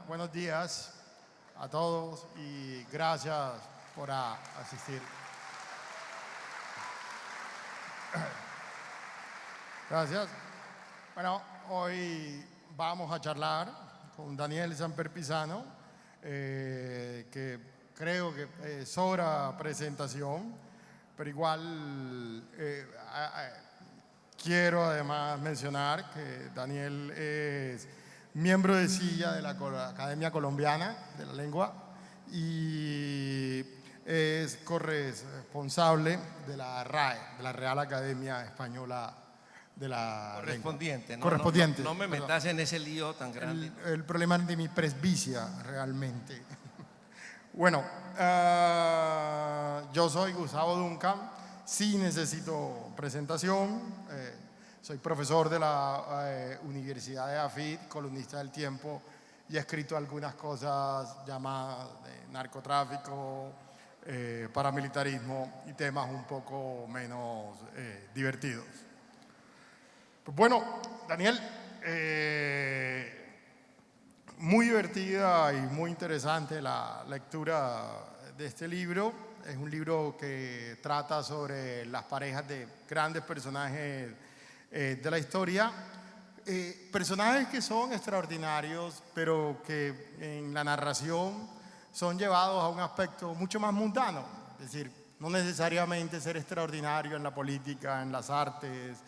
Buenos días a todos y gracias por asistir. Gracias. Bueno, hoy vamos a charlar con Daniel Samper Pisano, que creo que sobra presentación, pero igual quiero además mencionar que Daniel es miembro de silla de la Academia Colombiana de la Lengua y es corresponsable de la RAE, de la Real Academia Española de la Correspondiente, Lengua. ¿no? Correspondiente. No me metas en ese lío tan grande. El problema de mi presbicia, realmente. Bueno, yo soy Gustavo Duncan, sí necesito presentación. Soy profesor de la Universidad de AFID, columnista del Tiempo, y he escrito algunas cosas llamadas de narcotráfico, paramilitarismo y temas un poco menos divertidos. Pues bueno, Daniel, muy divertida y muy interesante la lectura de este libro. Es un libro que trata sobre las parejas de grandes personajes de la historia. Personajes que son extraordinarios, pero que en la narración son llevados a un aspecto mucho más mundano. Es decir, no necesariamente ser extraordinario en la política, en las artes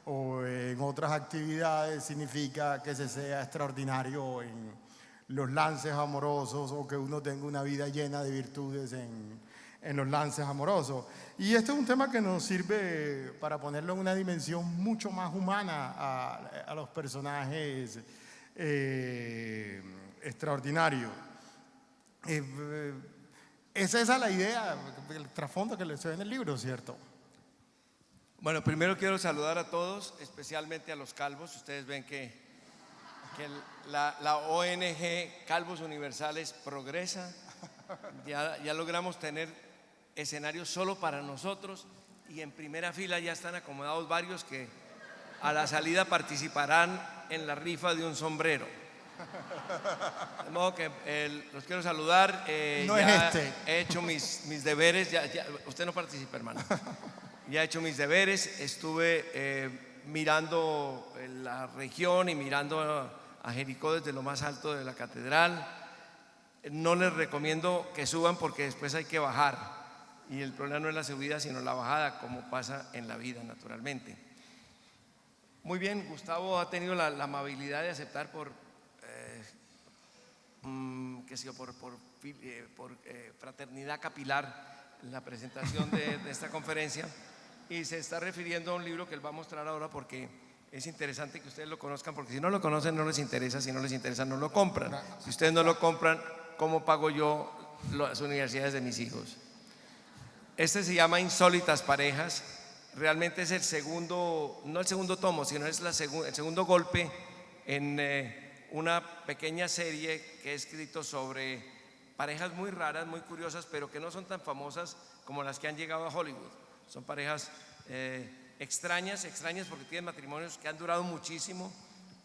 o en otras actividades significa que se sea extraordinario en los lances amorosos o que uno tenga una vida llena de virtudes en los lances amorosos. Y este es un tema que nos sirve para ponerlo en una dimensión mucho más humana a los personajes extraordinarios. Es esa la idea, el trasfondo que le estoy en el libro, ¿cierto? Bueno, primero quiero saludar a todos, especialmente a los calvos. Ustedes ven que la ONG Calvos Universales progresa. Ya logramos tener escenarios solo para nosotros y en primera fila ya están acomodados varios que a la salida participarán en la rifa de un sombrero. De modo que los quiero saludar. No ya es este. He hecho mis deberes. Usted no participa, hermano. Ya he hecho mis deberes. Estuve mirando la región y mirando a Jericó desde lo más alto de la catedral. No les recomiendo que suban porque después hay que bajar y el problema no es la subida sino la bajada, como pasa en la vida naturalmente. Muy bien, Gustavo ha tenido la amabilidad de aceptar por fraternidad capilar la presentación de esta conferencia y se está refiriendo a un libro que él va a mostrar ahora porque es interesante que ustedes lo conozcan, porque si no lo conocen no les interesa, si no les interesa no lo compran. Si ustedes no lo compran, ¿cómo pago yo las universidades de mis hijos? Este se llama Insólitas Parejas. Realmente es el segundo, no el segundo tomo, sino es el segundo golpe en una pequeña serie que he escrito sobre parejas muy raras, muy curiosas, pero que no son tan famosas como las que han llegado a Hollywood. Son parejas extrañas porque tienen matrimonios que han durado muchísimo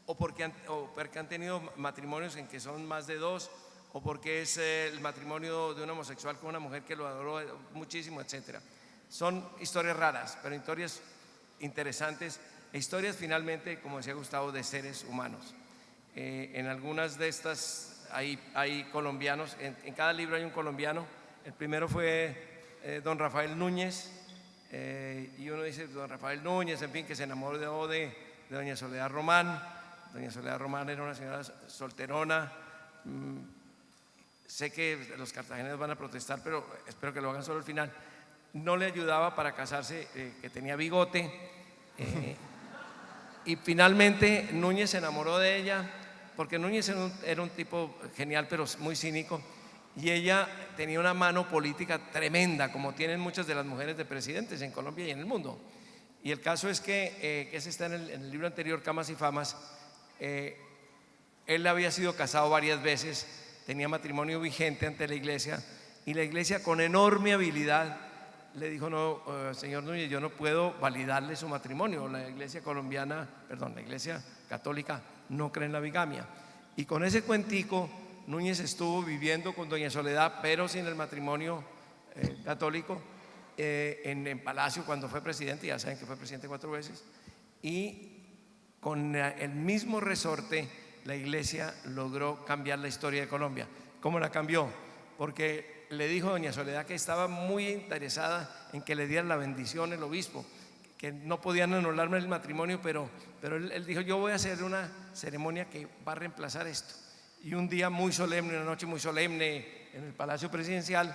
o porque han tenido matrimonios en que son más de dos o porque es el matrimonio de un homosexual con una mujer que lo adoró muchísimo, etc. Son historias raras, pero historias interesantes e historias finalmente, como decía Gustavo, de seres humanos. En algunas de estas hay colombianos, en cada libro hay un colombiano. El primero fue don Rafael Núñez, y uno dice don Rafael Núñez, en fin, que se enamoró de doña Soledad Román. Doña Soledad Román era una señora solterona. Sé que los cartageneros van a protestar, pero espero que lo hagan solo al final. No le ayudaba para casarse, que tenía bigote, y finalmente Núñez se enamoró de ella porque Núñez era un tipo genial pero muy cínico y ella tenía una mano política tremenda, como tienen muchas de las mujeres de presidentes en Colombia y en el mundo. Y el caso es que ese está en el libro anterior, Camas y Famas. Él había sido casado varias veces, tenía matrimonio vigente ante la iglesia y la iglesia con enorme habilidad le dijo: no, señor Núñez, yo no puedo validarle su matrimonio. La iglesia colombiana, perdón, la iglesia católica no cree en la bigamia. Y con ese cuentico, Núñez estuvo viviendo con doña Soledad, pero sin el matrimonio católico, en Palacio cuando fue presidente. Ya saben que fue presidente 4 veces. Y con el mismo resorte, la iglesia logró cambiar la historia de Colombia. ¿Cómo la cambió? Porque le dijo a doña Soledad que estaba muy interesada en que le dieran la bendición el obispo, que no podían anularme el matrimonio, pero él dijo: yo voy a hacer una ceremonia que va a reemplazar esto. Y un día muy solemne, una noche muy solemne en el Palacio Presidencial,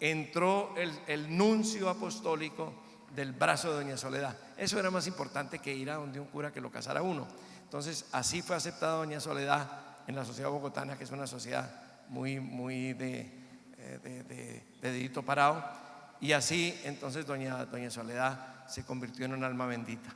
entró el nuncio apostólico del brazo de doña Soledad. Eso era más importante que ir a donde un cura que lo casara uno. Entonces así fue aceptada doña Soledad en la sociedad bogotana, que es una sociedad muy de dedito parado. Y así entonces doña Soledad se convirtió en un alma bendita.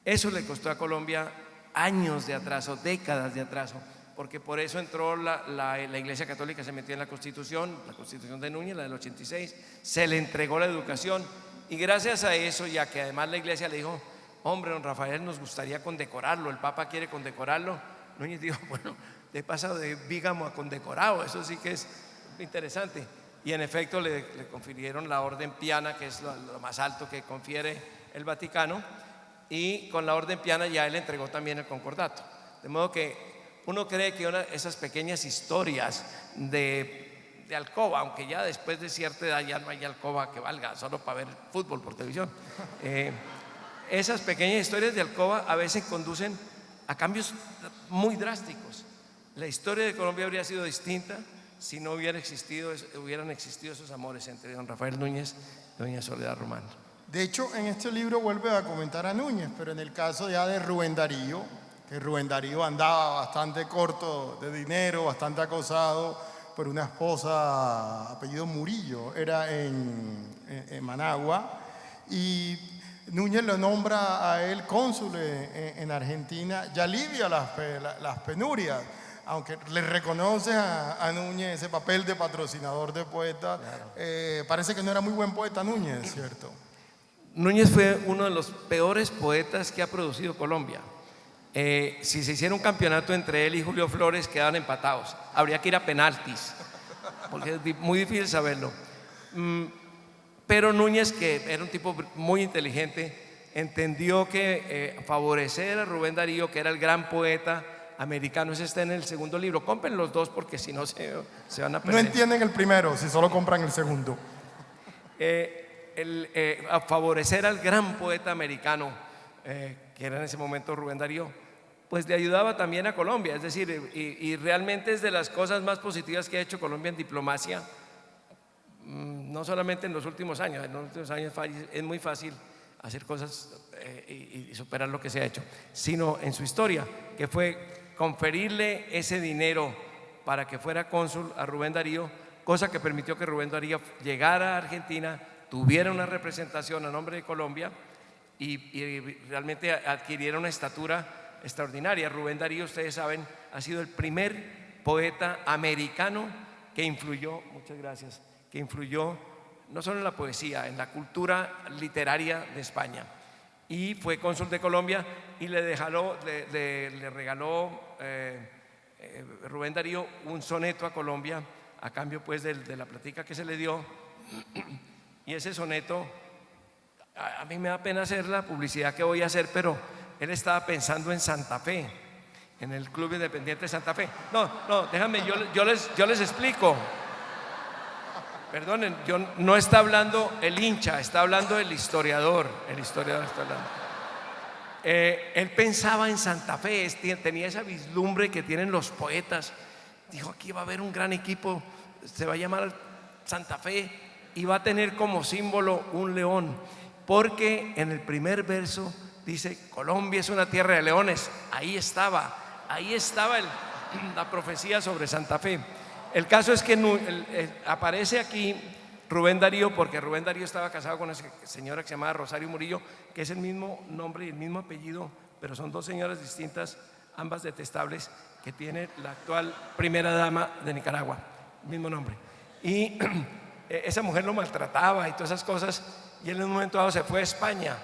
Eso le costó a Colombia años de atraso, décadas de atraso, porque por eso entró la Iglesia Católica, se metió en la Constitución de Núñez, la del 86, se le entregó la educación. Y gracias a eso, ya que además la iglesia le dijo: hombre, don Rafael, nos gustaría condecorarlo, el Papa quiere condecorarlo, Núñez dijo: bueno, he pasado de bígamo a condecorado, eso sí que es interesante. Y en efecto le confirieron la orden piana, que es lo más alto que confiere el Vaticano, y con la orden piana ya él entregó también el concordato. De modo que uno cree que esas pequeñas historias de alcoba, aunque ya después de cierta edad ya no hay alcoba que valga, solo para ver fútbol por televisión, esas pequeñas historias de alcoba a veces conducen a cambios muy drásticos. La historia de Colombia habría sido distinta si no hubieran existido esos amores entre don Rafael Núñez y doña Soledad Román. De hecho, en este libro vuelve a comentar a Núñez, pero en el caso ya de Rubén Darío, que Rubén Darío andaba bastante corto de dinero, bastante acosado por una esposa apellido Murillo, era en Managua, y Núñez lo nombra a él cónsul en Argentina y alivia las penurias, aunque le reconoce a Núñez ese papel de patrocinador de poetas. Claro. Parece que no era muy buen poeta Núñez, ¿cierto? Núñez fue uno de los peores poetas que ha producido Colombia. Si se hiciera un campeonato entre él y Julio Flores, quedaban empatados. Habría que ir a penaltis, porque es muy difícil saberlo. Pero Núñez, que era un tipo muy inteligente, entendió que favorecer a Rubén Darío, que era el gran poeta americano, ese está en el segundo libro. Compren los dos porque si no se van a perder. No entienden el primero si solo compran el segundo. A favorecer al gran poeta americano, que era en ese momento Rubén Darío, pues le ayudaba también a Colombia. Es decir, y realmente es de las cosas más positivas que ha hecho Colombia en diplomacia, no solamente en los últimos años. En los últimos años es muy fácil hacer cosas y superar lo que se ha hecho, sino en su historia, que fue conferirle ese dinero para que fuera cónsul a Rubén Darío, cosa que permitió que Rubén Darío llegara a Argentina, tuviera una representación a nombre de Colombia y realmente adquiriera una estatura extraordinaria. Rubén Darío, ustedes saben, ha sido el primer poeta americano que influyó, muchas gracias, que influyó no solo en la poesía, en la cultura literaria de España. Y fue cónsul de Colombia y le regaló Rubén Darío un soneto a Colombia a cambio pues de la plática que se le dio. Y ese soneto, a mí me da pena hacer la publicidad que voy a hacer, pero él estaba pensando en Santa Fe, en el Club Independiente de Santa Fe. No, déjame, yo les explico. Perdonen, no está hablando el hincha, está hablando el historiador. El historiador está hablando. Él pensaba en Santa Fe, tenía esa vislumbre que tienen los poetas. Dijo: aquí va a haber un gran equipo, se va a llamar Santa Fe y va a tener como símbolo un león, porque en el primer verso dice: Colombia es una tierra de leones. Ahí estaba la profecía sobre Santa Fe. El caso es que aparece aquí Rubén Darío, porque Rubén Darío estaba casado con una señora que se llamaba Rosario Murillo, que es el mismo nombre y el mismo apellido, pero son dos señoras distintas, ambas detestables, que tiene la actual primera dama de Nicaragua, mismo nombre. Y esa mujer lo maltrataba y todas esas cosas, y él en un momento dado se fue a España,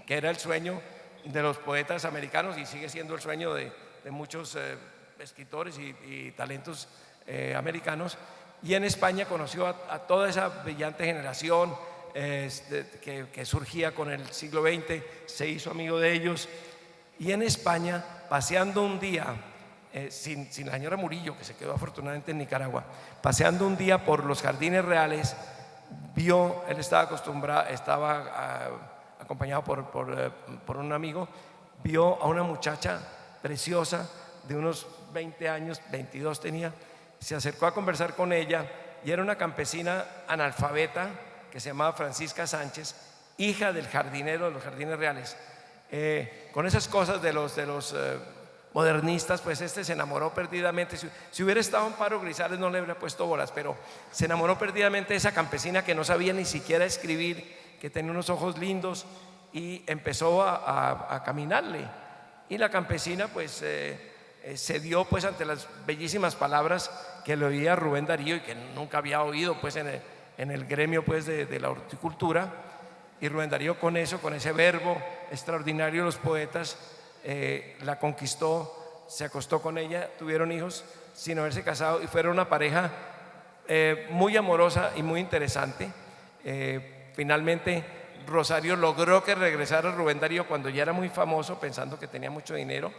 que era el sueño de los poetas americanos y sigue siendo el sueño de de muchos escritores y talentos americanos, y en España conoció a toda esa brillante generación que surgía con el siglo XX, se hizo amigo de ellos, y en España, paseando un día, sin la señora Murillo, que se quedó afortunadamente en Nicaragua, paseando un día por los jardines reales, vio, él estaba acompañado por un amigo, vio a una muchacha preciosa de unos 20 años, 22 tenía, se acercó a conversar con ella y era una campesina analfabeta que se llamaba Francisca Sánchez, hija del jardinero de los jardines reales. Con esas cosas de los modernistas, pues se enamoró perdidamente. Si hubiera estado Amparo Grisales no le habría puesto bolas, pero se enamoró perdidamente de esa campesina que no sabía ni siquiera escribir, que tenía unos ojos lindos, y empezó a caminarle. Y la campesina pues se dio pues ante las bellísimas palabras que le oía Rubén Darío y que nunca había oído pues en el gremio pues de la horticultura. Y Rubén Darío con ese verbo extraordinario de los poetas, la conquistó, se acostó con ella, tuvieron hijos sin haberse casado y fueron una pareja muy amorosa y muy interesante. Finalmente Rosario logró que regresara Rubén Darío cuando ya era muy famoso, pensando que tenía mucho dinero,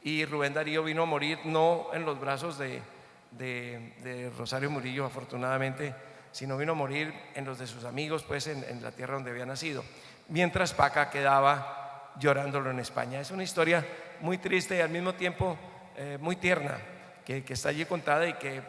y Rubén Darío vino a morir no en los brazos de Rosario Murillo, afortunadamente, sino vino a morir en los de sus amigos, pues en la tierra donde había nacido, mientras Paca quedaba llorándolo en España. Es una historia muy triste y al mismo tiempo muy tierna, que está allí contada y que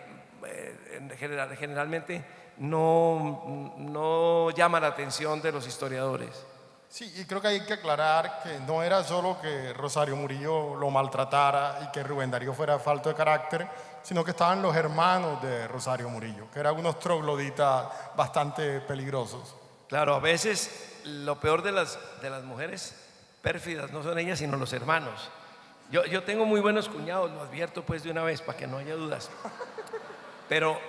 generalmente no llama la atención de los historiadores. Sí, y creo que hay que aclarar que no era solo que Rosario Murillo lo maltratara y que Rubén Darío fuera falto de carácter, sino que estaban los hermanos de Rosario Murillo, que eran unos trogloditas bastante peligrosos. Claro, a veces lo peor de las mujeres pérfidas no son ellas, sino los hermanos. Yo tengo muy buenos cuñados, lo advierto pues de una vez para que no haya dudas. Pero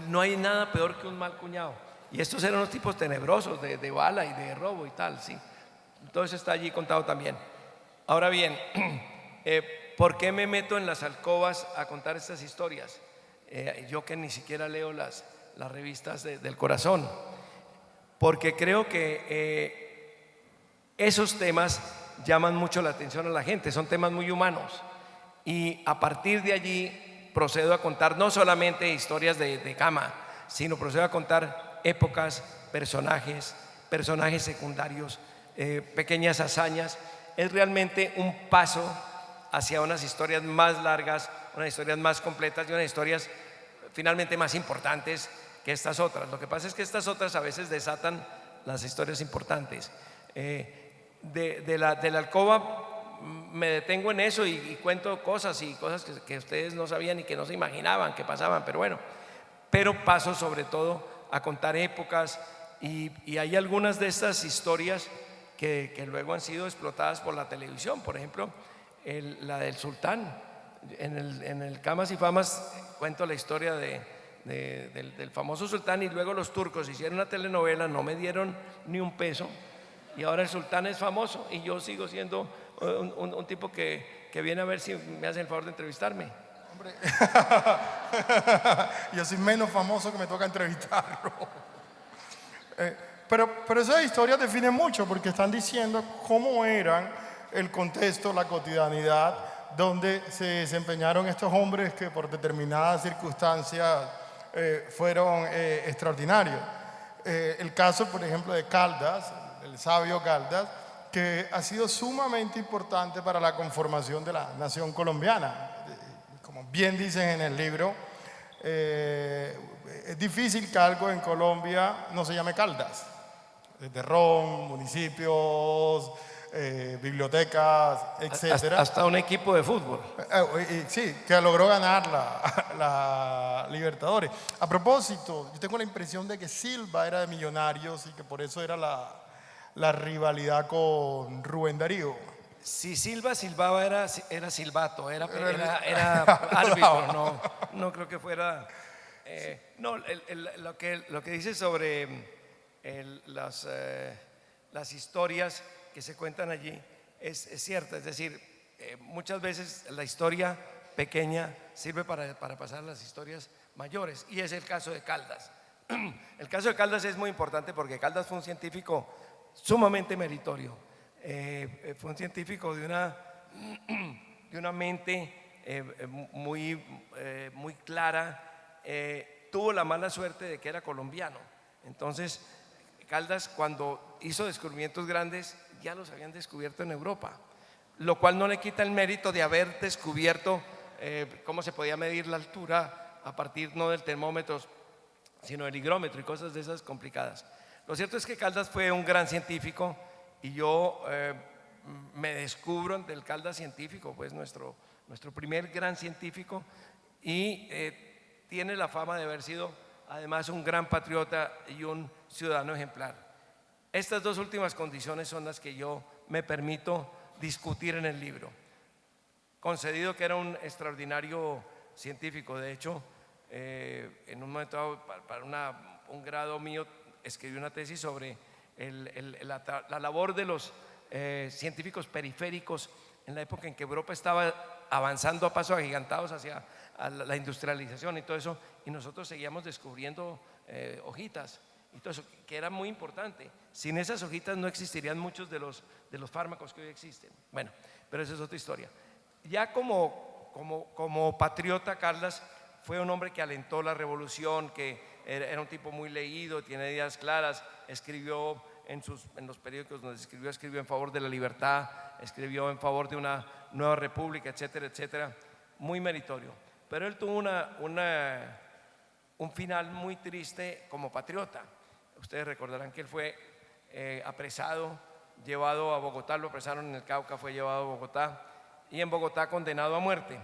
no hay nada peor que un mal cuñado. Y estos eran unos tipos tenebrosos de bala y de robo y tal, sí. Todo eso está allí contado también. Ahora bien, ¿por qué me meto en las alcobas a contar estas historias? Yo que ni siquiera leo las revistas del corazón. Porque creo que esos temas llaman mucho la atención a la gente, son temas muy humanos. Y a partir de allí procedo a contar no solamente historias de cama, sino procedo a contar épocas, personajes secundarios, pequeñas hazañas. Es realmente un paso hacia unas historias más largas, unas historias más completas y unas historias finalmente más importantes que estas otras. Lo que pasa es que estas otras a veces desatan las historias importantes. De la alcoba me detengo en eso y cuento cosas que ustedes no sabían y que no se imaginaban que pasaban, pero bueno, pero paso sobre todo a contar épocas y hay algunas de estas historias que luego han sido explotadas por la televisión. Por ejemplo, la del sultán. En el Camas y Famas cuento la historia del famoso sultán, y luego los turcos hicieron una telenovela, no me dieron ni un peso, y ahora el sultán es famoso y yo sigo siendo un tipo que viene a ver si me hacen el favor de entrevistarme. Hombre, yo soy menos famoso que me toca entrevistarlo. Pero esas historias definen mucho porque están diciendo cómo eran el contexto, la cotidianidad donde se desempeñaron estos hombres que por determinadas circunstancias fueron extraordinarios. El caso, por ejemplo, de Caldas, el sabio Caldas, que ha sido sumamente importante para la conformación de la nación colombiana. Como bien dicen en el libro, es difícil que algo en Colombia no se llame Caldas. Desde ron, municipios, bibliotecas, etc. Hasta un equipo de fútbol. Sí, que logró ganar la Libertadores. A propósito, yo tengo la impresión de que Silva era de Millonarios y que por eso era la rivalidad con Rubén Darío. Si Silva silbaba era silbato, era árbitro, no creo que fuera. No, lo que dice sobre las historias que se cuentan allí es cierto. Es decir, muchas veces la historia pequeña sirve para pasar las historias mayores, y es el caso de Caldas. El caso de Caldas es muy importante porque Caldas fue un científico sumamente meritorio. Fue un científico de una mente muy clara. Tuvo la mala suerte de que era colombiano. Entonces, Caldas, cuando hizo descubrimientos grandes, ya los habían descubierto en Europa, lo cual no le quita el mérito de haber descubierto cómo se podía medir la altura a partir no del termómetro, sino del higrómetro y cosas de esas complicadas. Lo cierto es que Caldas fue un gran científico, y yo me descubro ante el Caldas científico, pues nuestro primer gran científico, y tiene la fama de haber sido además un gran patriota y un ciudadano ejemplar. Estas dos últimas condiciones son las que yo me permito discutir en el libro. Concedido que era un extraordinario científico, de hecho, en un momento dado, para un grado mío, escribí una tesis sobre la labor de los científicos periféricos en la época en que Europa estaba avanzando a pasos agigantados hacia la industrialización y todo eso, y nosotros seguíamos descubriendo hojitas y todo eso, que era muy importante. Sin esas hojitas no existirían muchos de los fármacos que hoy existen. Bueno, pero esa es otra historia. Ya como patriota, Caldas fue un hombre que alentó la revolución, que era un tipo muy leído, tiene ideas claras, escribió en los periódicos donde escribió en favor de la libertad, escribió en favor de una nueva república, etcétera, etcétera, muy meritorio. Pero él tuvo un final muy triste como patriota. Ustedes recordarán que él fue apresado, llevado a Bogotá, lo apresaron en el Cauca, fue llevado a Bogotá, y en Bogotá condenado a muerte.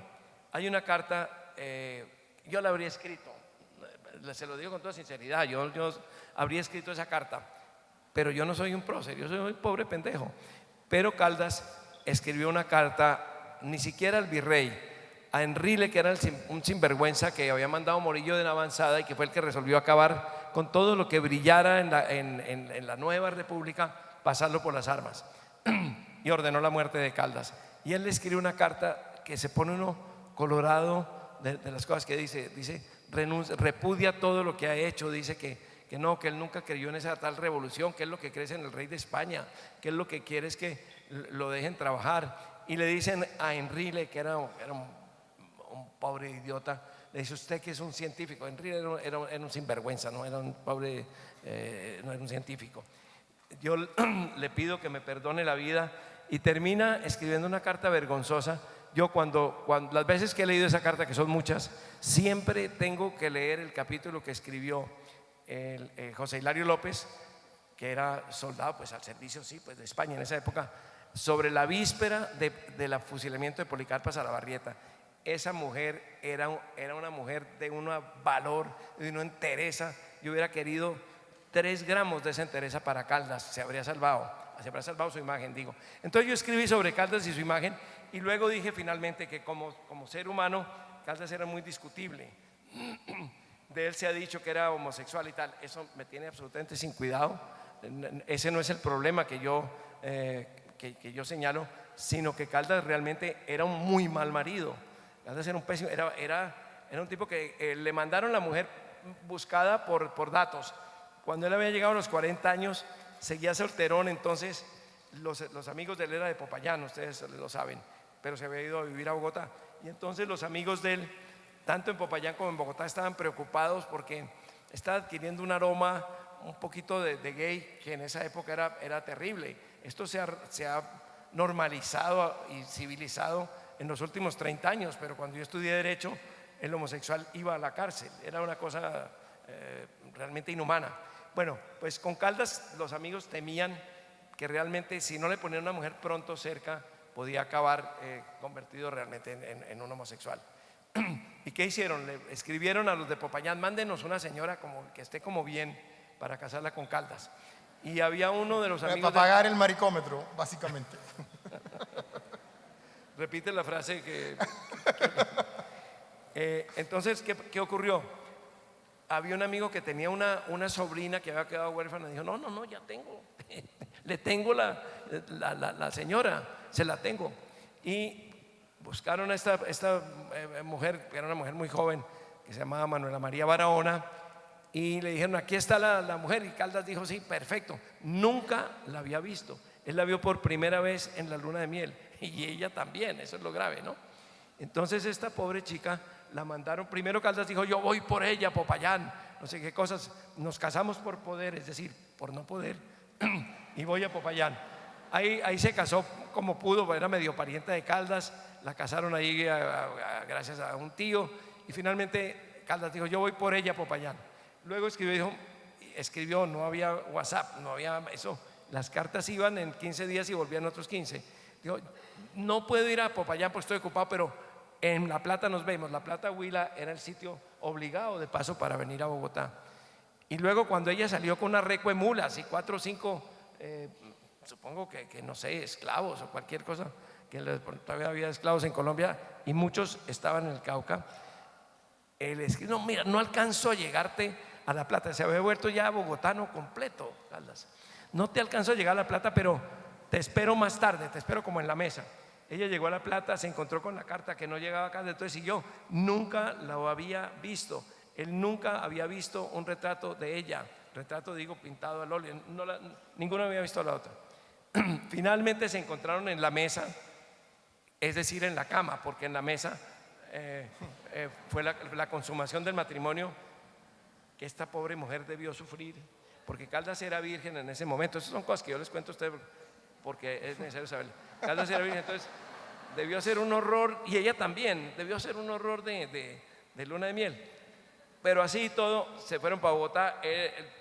Hay una carta, yo la habría escrito, se lo digo con toda sinceridad, yo habría escrito esa carta, pero yo no soy un prócer, yo soy un pobre pendejo. Pero Caldas escribió una carta, ni siquiera al virrey, a Enrile, que era un sinvergüenza que había mandado Morillo de la Avanzada y que fue el que resolvió acabar con todo lo que brillara en la nueva república, pasarlo por las armas, y ordenó la muerte de Caldas. Y él le escribe una carta que se pone uno colorado de las cosas que dice, repudia todo lo que ha hecho, dice que no, que él nunca creyó en esa tal revolución, que es lo que cree en el rey de España, que es lo que quiere es que lo dejen trabajar. Y le dicen a Enrile, que era un pobre idiota, le dice: usted que es un científico. Enrile era un sinvergüenza, no era un pobre, no era un científico. Yo le pido que me perdone la vida, y termina escribiendo una carta vergonzosa. Yo cuando las veces que he leído esa carta, que son muchas, siempre tengo que leer el capítulo que escribió José Hilario López, que era soldado, pues al servicio, sí, pues de España en esa época, sobre la víspera del fusilamiento de Policarpa Salabarrieta. Esa mujer era una mujer de un valor, de una entereza. Yo hubiera querido 3 gramos de esa entereza para Caldas, se habría salvado su imagen, digo. Entonces yo escribí sobre Caldas y su imagen, y luego dije finalmente que como ser humano, Caldas era muy discutible. De él se ha dicho que era homosexual y tal. Eso me tiene absolutamente sin cuidado. Ese no es el problema que yo señalo, sino que Caldas realmente era un muy mal marido. Caldas era un pésimo, era un tipo que le mandaron la mujer buscada por datos. Cuando él había llegado a los 40 años, seguía solterón. Entonces los amigos de él eran de Popayán, ustedes lo saben, pero se había ido a vivir a Bogotá. Y entonces los amigos de él, tanto en Popayán como en Bogotá, estaban preocupados porque estaba adquiriendo un aroma un poquito de gay, que en esa época era terrible. Esto se ha normalizado y civilizado en los últimos 30 años, pero cuando yo estudié Derecho, el homosexual iba a la cárcel. Era una cosa realmente inhumana. Bueno, pues con Caldas los amigos temían que realmente, si no le ponían una mujer pronto cerca, podía acabar convertido realmente en un homosexual. ¿Y qué hicieron? Le escribieron a los de Popayán: mándenos una señora que esté como bien para casarla con Caldas. Y había uno de los amigos para pagar el maricómetro, básicamente. Repite la frase entonces, ¿qué ocurrió? Había un amigo que tenía una sobrina que había quedado huérfana, y dijo: no, ya tengo, le tengo la señora, se la tengo. Y buscaron a esta mujer, que era una mujer muy joven, que se llamaba Manuela María Barahona, y le dijeron, aquí está la mujer, y Caldas dijo, sí, perfecto. Nunca la había visto, él la vio por primera vez en la luna de miel, y ella también, eso es lo grave, ¿no? Entonces esta pobre chica la mandaron, primero Caldas dijo, yo voy por ella, Popayán, no sé qué cosas, nos casamos por poder, es decir, por no poder, y voy a Popayán. Ahí se casó como pudo, era medio pariente de Caldas, la casaron ahí gracias a un tío, y finalmente Caldas dijo, yo voy por ella a Popayán. Luego escribió, no había WhatsApp, no había eso, las cartas iban en 15 días y volvían otros 15. Dijo, no puedo ir a Popayán porque estoy ocupado, pero en La Plata nos vemos. La Plata, Huila era el sitio obligado de paso para venir a Bogotá. Y luego cuando ella salió con una recue de mulas y 4 o 5, supongo que no sé, esclavos o cualquier cosa, que todavía había esclavos en Colombia y muchos estaban en el Cauca, él escribió, no, mira, no alcanzo a llegarte a La Plata, se había vuelto ya bogotano completo, Caldas. No te alcanzo a llegar a La Plata, pero te espero más tarde, te espero como en la mesa. Ella llegó a La Plata, se encontró con la carta que no llegaba a Caldas, entonces siguió. Nunca la había visto, él nunca había visto un retrato de ella, retrato digo pintado al óleo, ninguno había visto a la otra. Finalmente se encontraron en la mesa, es decir, en la cama, porque en la mesa fue la consumación del matrimonio que esta pobre mujer debió sufrir, porque Caldas era virgen en ese momento. Esas son cosas que yo les cuento a ustedes porque es necesario saberlo. Caldas era virgen, entonces debió ser un horror, y ella también debió ser un horror de luna de miel. Pero así y todo, se fueron para Bogotá,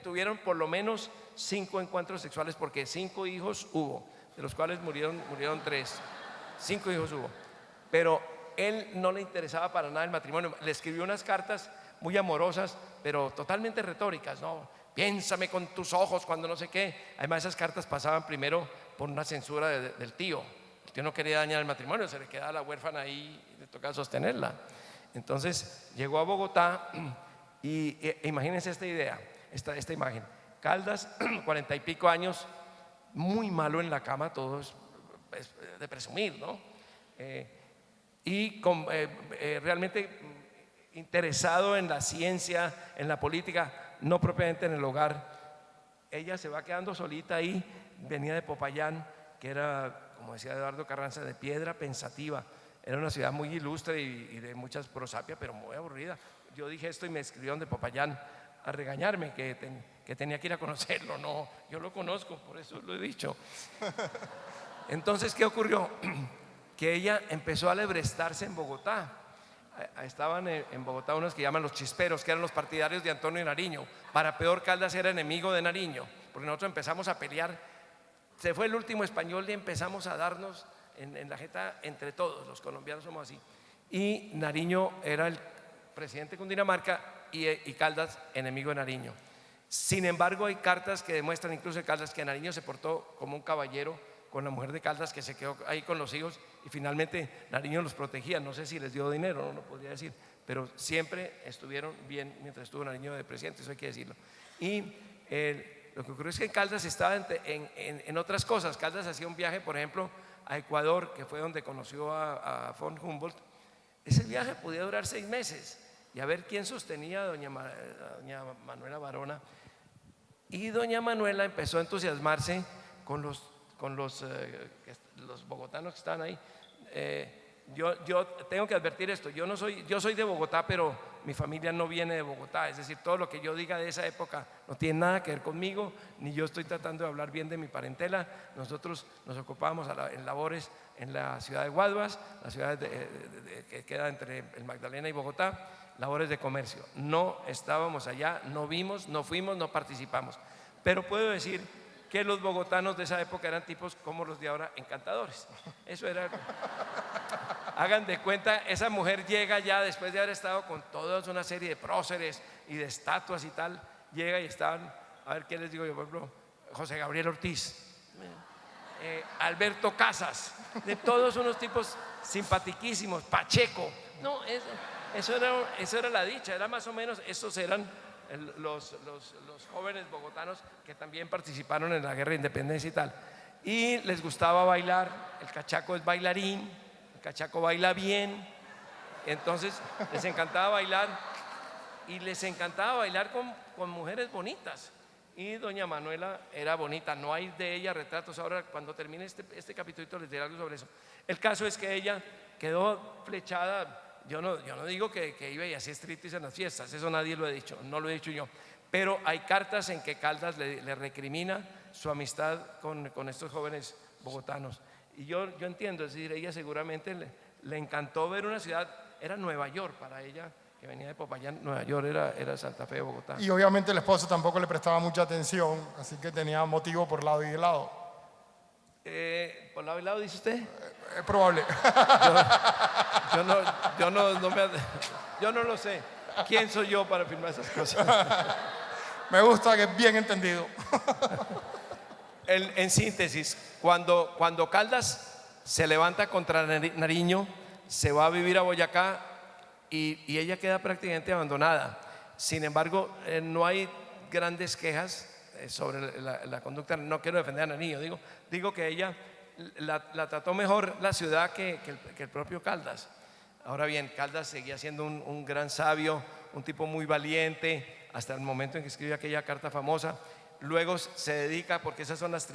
tuvieron por lo menos 5 encuentros sexuales, porque 5 hijos hubo, de los cuales murieron 3. 5 hijos hubo, pero él no le interesaba para nada el matrimonio. Le escribió unas cartas muy amorosas, pero totalmente retóricas, ¿no? Piénsame con tus ojos cuando no sé qué. Además, esas cartas pasaban primero por una censura del tío. El tío no quería dañar el matrimonio, se le quedaba la huérfana ahí y le tocaba sostenerla. Entonces llegó a Bogotá y imagínense esta idea, esta imagen. Caldas, 40 y pico años, muy malo en la cama, todo es de presumir, ¿no? Realmente interesado en la ciencia, en la política, no propiamente en el hogar. Ella se va quedando solita ahí, venía de Popayán, que era, como decía Eduardo Carranza, de piedra pensativa. Era una ciudad muy ilustre y de muchas prosapias, pero muy aburrida. Yo dije esto y me escribieron de Popayán a regañarme que tenía que ir a conocerlo. No, yo lo conozco, por eso lo he dicho. Entonces, ¿qué ocurrió? Que ella empezó a alebrestarse en Bogotá. Estaban en Bogotá unos que llaman los chisperos, que eran los partidarios de Antonio Nariño. Para peor, Caldas era enemigo de Nariño, porque nosotros empezamos a pelear. Se fue el último español y empezamos a darnos en la jeta entre todos, los colombianos somos así. Y Nariño era el presidente de Cundinamarca y Caldas enemigo de Nariño. Sin embargo, hay cartas que demuestran incluso en Caldas que Nariño se portó como un caballero con la mujer de Caldas, que se quedó ahí con los hijos, y finalmente Nariño los protegía. No sé si les dio dinero, no podría decir, pero siempre estuvieron bien mientras estuvo Nariño de presidente, eso hay que decirlo. Y lo que ocurrió es que Caldas estaba en otras cosas. Caldas hacía un viaje, por ejemplo, a Ecuador, que fue donde conoció a von Humboldt. Ese viaje podía durar 6 meses, y a ver quién sostenía a doña Manuela Barona. Y doña Manuela empezó a entusiasmarse con los bogotanos que estaban ahí. Yo tengo que advertir esto, yo soy de Bogotá, pero mi familia no viene de Bogotá, es decir, todo lo que yo diga de esa época no tiene nada que ver conmigo, ni yo estoy tratando de hablar bien de mi parentela. Nosotros nos ocupábamos en labores en la ciudad de Guaduas, la ciudad que queda entre el Magdalena y Bogotá, labores de comercio. No estábamos allá, no vimos, no fuimos, no participamos, pero puedo decir que los bogotanos de esa época eran tipos como los de ahora, encantadores. Eso era. Hagan de cuenta, esa mujer llega ya después de haber estado con toda una serie de próceres y de estatuas y tal, llega y estaban, a ver qué les digo yo, por ejemplo, José Gabriel Ortiz, Alberto Casas, de todos unos tipos simpatiquísimos, Pacheco. No, eso era la dicha, era más o menos, esos eran los jóvenes bogotanos que también participaron en la guerra de independencia y tal, y les gustaba bailar. El cachaco es bailarín, el cachaco baila bien, entonces les encantaba bailar y les encantaba bailar con mujeres bonitas. Y doña Manuela era bonita, no hay de ella retratos. Ahora cuando termine este capítulo les diré algo sobre eso. El caso es que ella quedó flechada. Yo no digo que iba y hacía striptease en las fiestas, eso nadie lo ha dicho, no lo he dicho yo. Pero hay cartas en que Caldas le recrimina su amistad con estos jóvenes bogotanos. Y yo entiendo, es decir, ella seguramente le encantó ver una ciudad, era Nueva York para ella, que venía de Popayán. Nueva York era Santa Fe de Bogotá. Y obviamente el esposo tampoco le prestaba mucha atención, así que tenía motivo por lado y de lado. ¿Por lado y lado dice usted? Es probable. Yo no lo sé. ¿Quién soy yo para afirmar esas cosas? Me gusta que es bien entendido. En síntesis, cuando Caldas se levanta contra Nariño, se va a vivir a Boyacá y ella queda prácticamente abandonada. Sin embargo, no hay grandes quejas sobre la conducta. No quiero defender a Nariño, digo que ella la trató mejor la ciudad que el propio Caldas. Ahora bien, Caldas seguía siendo un gran sabio, un tipo muy valiente, hasta el momento en que escribe aquella carta famosa. Luego se dedica, porque esas son las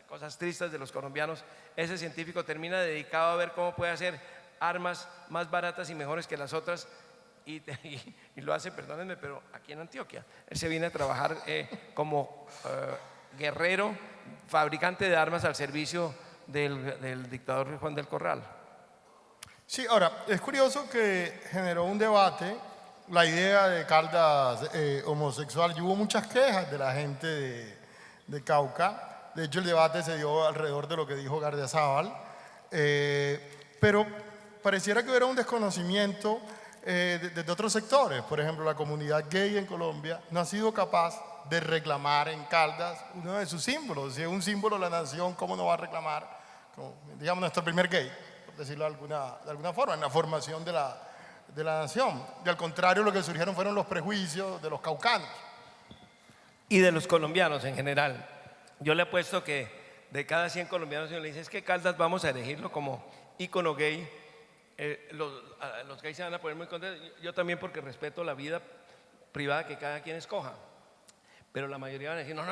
cosas tristes de los colombianos, ese científico termina dedicado a ver cómo puede hacer armas más baratas y mejores que las otras, y lo hace, perdónenme, pero aquí en Antioquia. Él se viene a trabajar como guerrero, fabricante de armas al servicio del dictador Juan del Corral. Sí, ahora, es curioso que generó un debate la idea de Caldas homosexual, y hubo muchas quejas de la gente de Cauca. De hecho, el debate se dio alrededor de lo que dijo Gardiazabal, pero pareciera que hubiera un desconocimiento de otros sectores. Por ejemplo, la comunidad gay en Colombia no ha sido capaz de reclamar en Caldas uno de sus símbolos. Si es un símbolo de la nación, ¿cómo no va a reclamar, digamos, nuestro primer gay, por decirlo de alguna forma, en la formación de la nación? Y al contrario, lo que surgieron fueron los prejuicios de los caucanos. Y de los colombianos en general. Yo le apuesto que de cada 100 colombianos, si uno le dice, es que Caldas vamos a elegirlo como ícono gay, los gays se van a poner muy contentos. Yo también, porque respeto la vida privada que cada quien escoja. Pero la mayoría van a decir, no,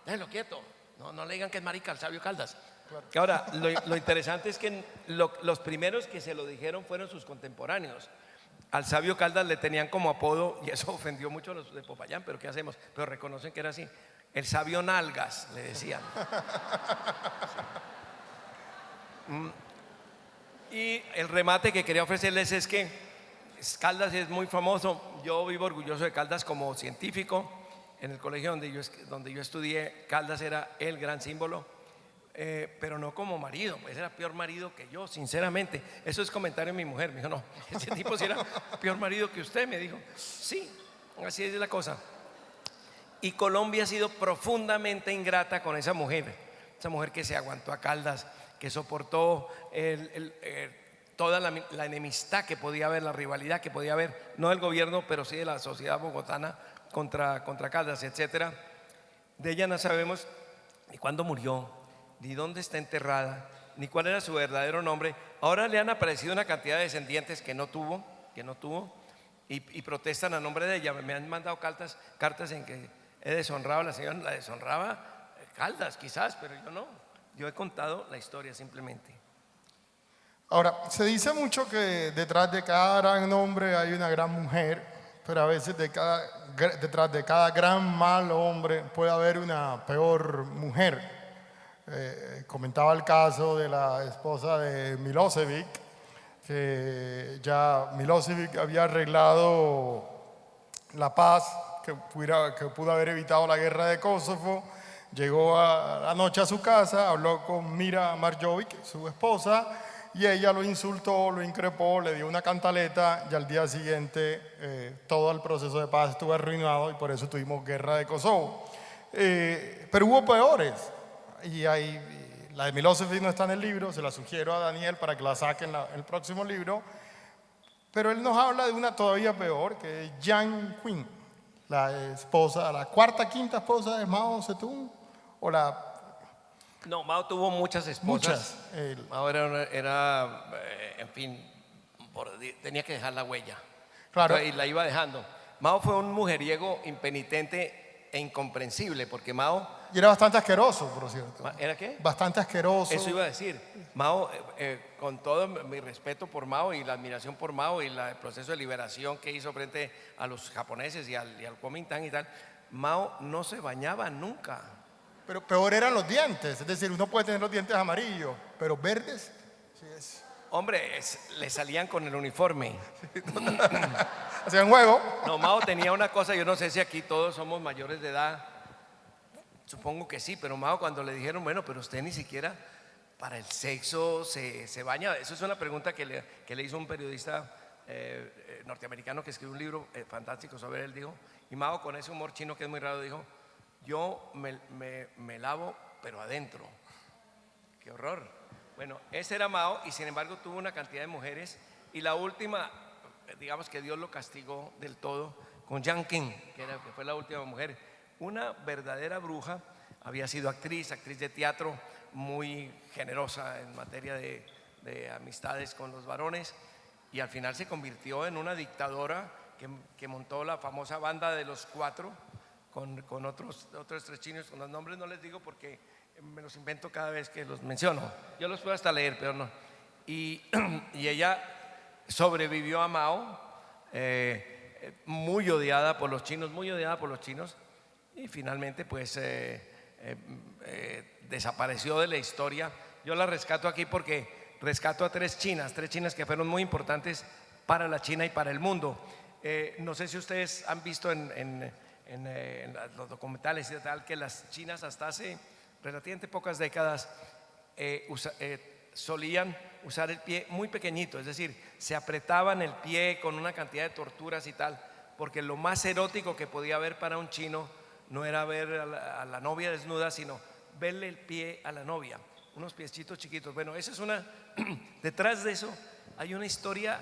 déjenlo quieto. No le digan que es marica al sabio Caldas. Claro. Que ahora, lo interesante es que los primeros que se lo dijeron fueron sus contemporáneos. Al sabio Caldas le tenían como apodo, y eso ofendió mucho a los de Popayán, pero ¿qué hacemos? Pero reconocen que era así. El sabio Nalgas, le decían. Y el remate que quería ofrecerles es que Caldas es muy famoso. Yo vivo orgulloso de Caldas como científico. En el colegio donde yo estudié, Caldas era el gran símbolo. Pero no como marido, pues era peor marido que yo, sinceramente. Eso es comentario de mi mujer. Me dijo, no, ese tipo sí era peor marido que usted. Me dijo, sí, así es la cosa. Y Colombia ha sido profundamente ingrata con esa mujer que se aguantó a Caldas, que soportó toda la enemistad que podía haber, la rivalidad que podía haber, no del gobierno, pero sí de la sociedad bogotana contra Caldas, etcétera. De ella no sabemos ni cuándo murió, ni dónde está enterrada, ni cuál era su verdadero nombre. Ahora le han aparecido una cantidad de descendientes que no tuvo, y protestan a nombre de ella. Me han mandado cartas en que he deshonrado a la señora. La deshonraba Caldas quizás, pero yo no. Yo he contado la historia simplemente. Ahora, se dice mucho que detrás de cada gran hombre hay una gran mujer, pero a veces detrás de cada gran mal hombre puede haber una peor mujer. Comentaba el caso de la esposa de Milosevic, que ya Milosevic había arreglado la paz, que pudo haber evitado la guerra de Kosovo. Llegó anoche a su casa, habló con Mira Marjovic, su esposa, y ella lo insultó, lo increpó, le dio una cantaleta, y al día siguiente todo el proceso de paz estuvo arruinado, y por eso tuvimos guerra de Kosovo. Pero hubo peores, y la de Milosevic no está en el libro, se la sugiero a Daniel para que la saquen en el próximo libro, pero él nos habla de una todavía peor, que es Jiang Qin, la quinta esposa de Mao Zedong, o No, Mao tuvo muchas esposas. Muchas. Mao en fin, tenía que dejar la huella. Claro. Y la iba dejando. Mao fue un mujeriego impenitente e incomprensible, porque Mao, Y era bastante asqueroso, por cierto. ¿era qué? Bastante asqueroso. Eso iba a decir. Mao, con todo mi respeto por Mao y la admiración por Mao y el proceso de liberación que hizo frente a los japoneses y al Kuomintang y tal, Mao no se bañaba nunca. Pero peor eran los dientes. Es decir, uno puede tener los dientes amarillos, pero verdes, sí es. Hombre, le salían con el uniforme. Hacían juego. No, Mao tenía una cosa, yo no sé si aquí todos somos mayores de edad, supongo que sí, pero Mao cuando le dijeron, bueno, pero usted ni siquiera para el sexo se baña, eso es una pregunta que le hizo un periodista norteamericano que escribió un libro fantástico sobre él, dijo, y Mao con ese humor chino que es muy raro, dijo, yo me lavo, pero adentro. ¡Qué horror! Bueno, ese era Mao y sin embargo tuvo una cantidad de mujeres y la última, digamos que Dios lo castigó del todo con Jiang Qin, que fue la última mujer. Una verdadera bruja, había sido actriz de teatro, muy generosa en materia de amistades con los varones y al final se convirtió en una dictadora que montó la famosa banda de los cuatro con otros tres chinos, con los nombres no les digo porque me los invento cada vez que los menciono. Yo los puedo hasta leer, pero no. Y ella sobrevivió a Mao, muy odiada por los chinos, y finalmente pues desapareció de la historia. Yo la rescato aquí porque rescato a tres chinas que fueron muy importantes para la China y para el mundo. No sé si ustedes han visto en los documentales y tal que las chinas hasta hace relativamente pocas décadas solían usar el pie muy pequeñito, es decir, se apretaban el pie con una cantidad de torturas y tal, porque lo más erótico que podía haber para un chino no era ver a la novia desnuda, sino verle el pie a la novia, unos piecitos chiquitos. Bueno, esa es una, detrás de eso hay una historia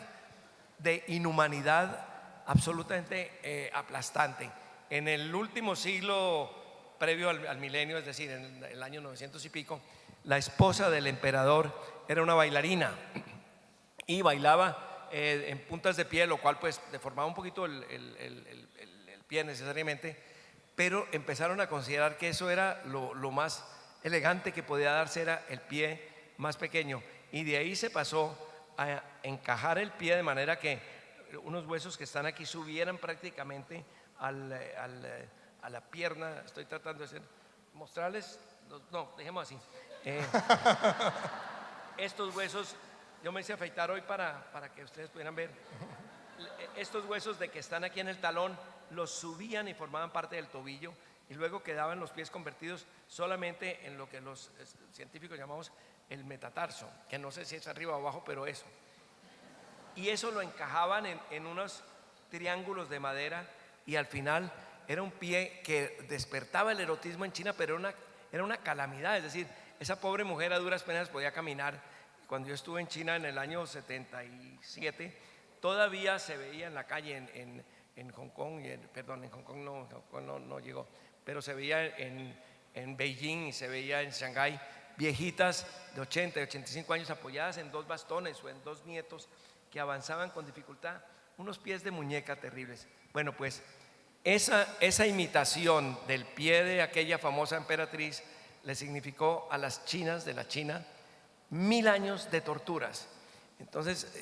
de inhumanidad absolutamente aplastante. En el último siglo previo al milenio, es decir, en el año 900 y pico, la esposa del emperador era una bailarina y bailaba en puntas de pie, lo cual pues deformaba un poquito el pie necesariamente, pero empezaron a considerar que eso era lo más elegante que podía darse, era el pie más pequeño, y de ahí se pasó a encajar el pie de manera que unos huesos que están aquí subieran prácticamente a la pierna. Estoy tratando de mostrarles, no, dejemos así. Estos huesos, yo me hice afeitar hoy para que ustedes pudieran ver. Estos huesos de que están aquí en el talón los subían y formaban parte del tobillo y luego quedaban los pies convertidos solamente en lo que los científicos llamamos el metatarso, que no sé si es arriba o abajo, pero eso. Y eso lo encajaban en unos triángulos de madera y al final era un pie que despertaba el erotismo en China, pero era una calamidad, es decir, esa pobre mujer a duras penas podía caminar. Cuando yo estuve en China en el año 77, todavía se veía en la calle en Hong Kong, perdón, en Hong Kong no llegó, pero se veía en Beijing y se veía en Shanghái viejitas de 80 y 85 años apoyadas en dos bastones o en dos nietos que avanzaban con dificultad, unos pies de muñeca terribles. Bueno, pues esa imitación del pie de aquella famosa emperatriz le significó a las chinas de la China 1000 años de torturas. Entonces,